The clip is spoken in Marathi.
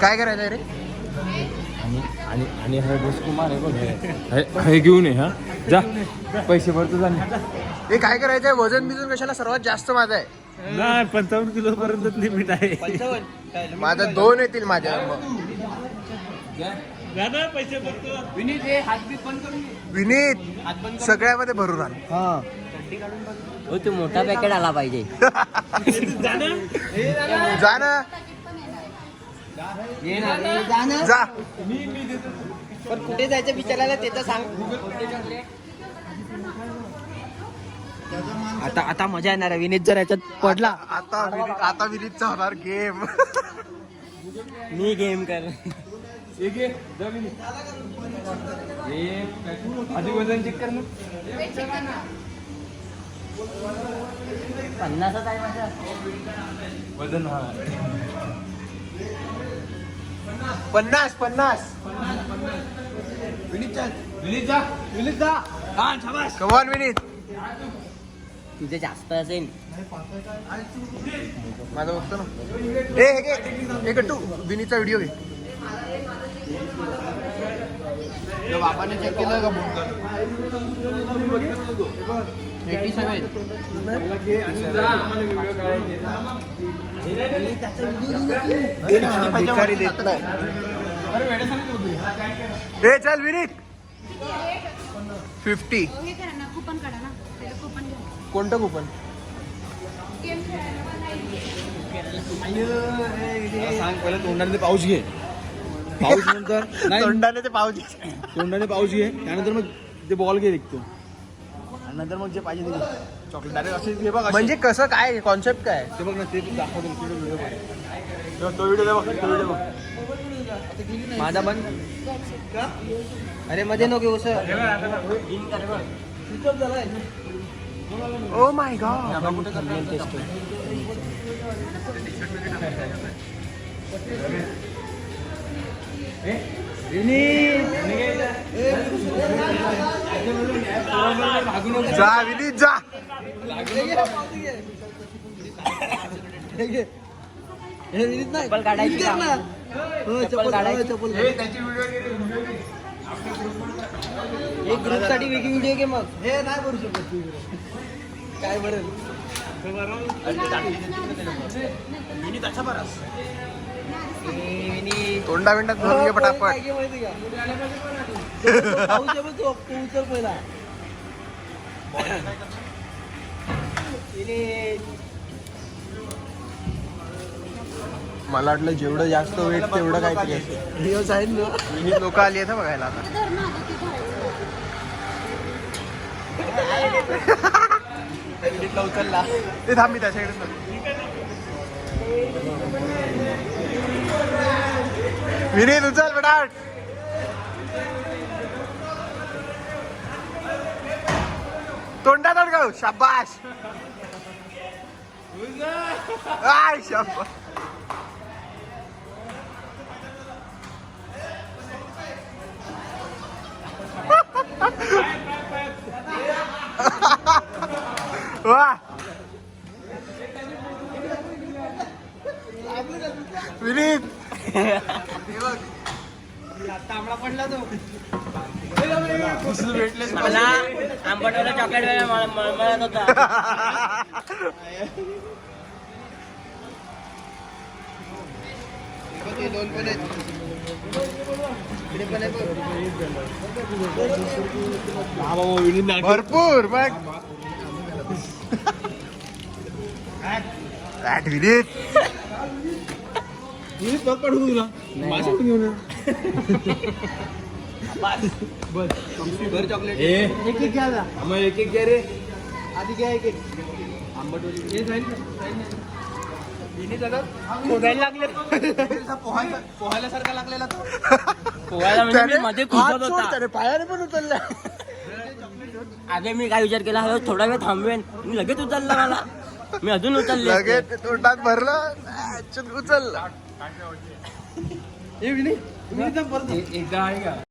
काय करायचं रे? आणि आणि हा कुमार आहे बघ, हे घेऊन ये. हा जा, पैसे भरतो जा. हे काय करायचंय? वजन बिजन कशाला? सर्वात जास्त माझं आहे. नाही, 55 किलो पर्यंत लिमिट आहे. माझा 2 येतील माझ्या. पैसे भरतो. विनीत सगळ्यामध्ये भरून आण. हो, तू मोठा पॅकेट आला पाहिजे. जा ना, जा. पण कुठे जायचं विचारायला ते तर सांग. आता मजा येणार आहे. विनीत जर याच्यात पडला, आता विनीतचा होणार गेम. मी गेम कर. आधी वजन चेक कर ना. 50 आहे माझा वजन. हा 50. विनीत जा. हा शाबास. कमॉन विनीत. तुझे जास्त असेल. माझं बघतो ना. हे गट्टू, विनीतचा व्हिडिओ घे. बाबाने चेक केलं का? 87. भिकारी देत नाही. हे चल विनीत. 50. कोणतं कुपन? सांग पहिलं. तोंडाने पाऊस घे. पाऊस नंतर तोंडाने ते पावजी. तोंडाने पाऊस घे. त्यानंतर मग ते बॉल घे निघतो. नंतर मग जे पाहिजे ते चॉकलेट डायरेक्ट असे घे बघ. म्हणजे कसं काय? कॉन्सेप्ट काय? ते बघ ना, ते दाखवतो व्हिडिओ बघ. तो व्हिडिओ बघ, तो व्हिडिओ बघ. माझा बंद. अरे मध्ये नको सर. Oh my God. जा विनीत जा. चप्पल काढायची का? चप्पल काढायची. एक ग्रुप साठी वेगळी व्हिडिओ घे. मग हे नाही करू शकत. काय बरं. तोंडा बिंडात भरून घे पटापट. मला वाटलं जेवढं जास्त वेट तेवढं काहीतरी असेल. विनीत लोक आली आहेत बघायला आता. उचलला ते. थांब, मी त्याच्याकडे. विनीत उचल पटाट. तोंडात अडकव. शाबाश. आय शाबाश. वा विनीत. तांबडा पडला तो. मला आंबटवाला चॉकलेट मळमळत होता. भरपूर मग. विनीत पडू तुला माझ्याकडून घेऊन चॉकलेट एक घ्या. मग एक घ्या रे. आधी घ्या. एक लागले. पोहायला सारखा लागलेला तो. पोहायला म्हणजे मध्ये खुशत होता. त्याने पायाने पण उचलला. आगे मी काय विचार केला, थोडा वेळ थांबवेन. मी लगेच उचलला. मला मी अजून उचलले. लगेच तोंडात भरलं. उचलला. एकदा आहे का?